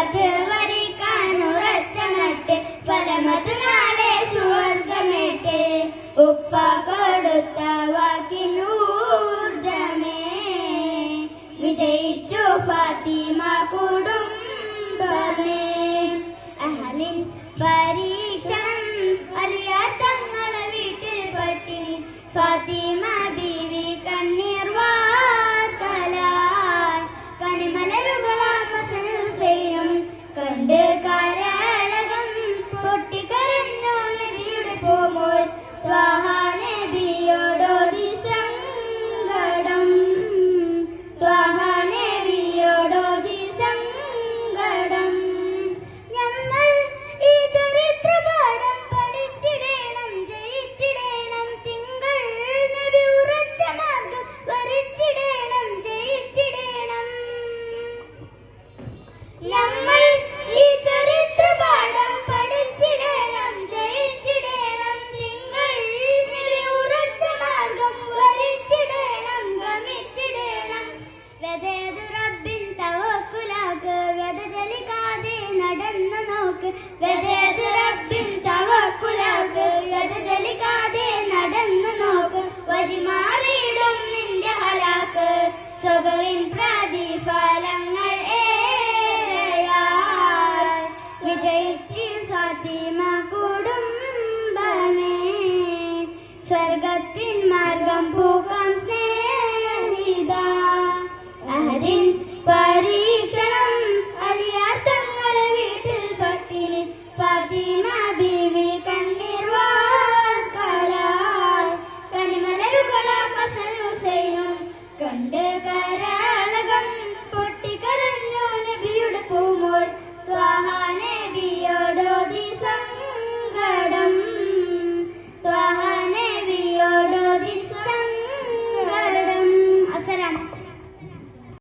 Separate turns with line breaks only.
റഹ്മത്ത് വരിക്കാൻ ഉറച്ച നട്ട് ഫലമത് നാളെ സുവർഗമിട്ട് ഉപ്പ കൊടുത്ത വാക്കിനൂർജമേ വിജയിച്ചു ഫാത്തിമ കുടുംബമേ. അഹലിൻ പരീക്ഷണം അലിയാത്തങ്ങളെ വീട്ടിൽ പട്ടിണി ഫാത്തിമ ബീവി കണ്ണീർ വാർത്തലായി കണിമലരുകളാം ഹസൻ ഹുസൈനും കണ്ട് കരളകം പൊട്ടിക്കരഞ്ഞു നബിയുടെ പോമോൾ ത്വാഹ നബിയോടോതി സങ്കടം ത്വാഹ നബിയോടോതി സങ്കടം. നമ്മൾ ഈ ചരിത്രപാഠം പഠിച്ചിടേണം ജയിച്ചിടേണം തിങ്കൾ നബി ഉറച്ച മാർഗം വരച്ചിടേണം ജയിച്ചിടേണം. നമ്മൾ ഈ ചരിത്രപാഠം പഠിച്ചിടേണം ജയിച്ചിടേണം തിങ്കൾ നബി ഉറച്ച മാർഗം വരച്ചിടേണം ഗമിച്ചിടേണം. വെതേത് റബ്ബിൻ തവക്കുലാക്ക് വ്യത ജലിക്കാതെ നടന്നു നോക്ക് വെതേത് റബ്ബിൻ തവക്കുലാക്ക് വ്യത ജലിക്കാതെ നടന്നു നോക്ക് വഴിമാറിയിടും നിന്റെ ഹലാക്ക് സബറിൻ പ്രതിഫലങ്ങൾ ഏറെയായി വിജയിച്ച് ഫാത്തിമ കുടുംബമേ സ്വർഗത്തിൻ മാർഗം പോകാൻ സ്നേഹിത അഹദിൻ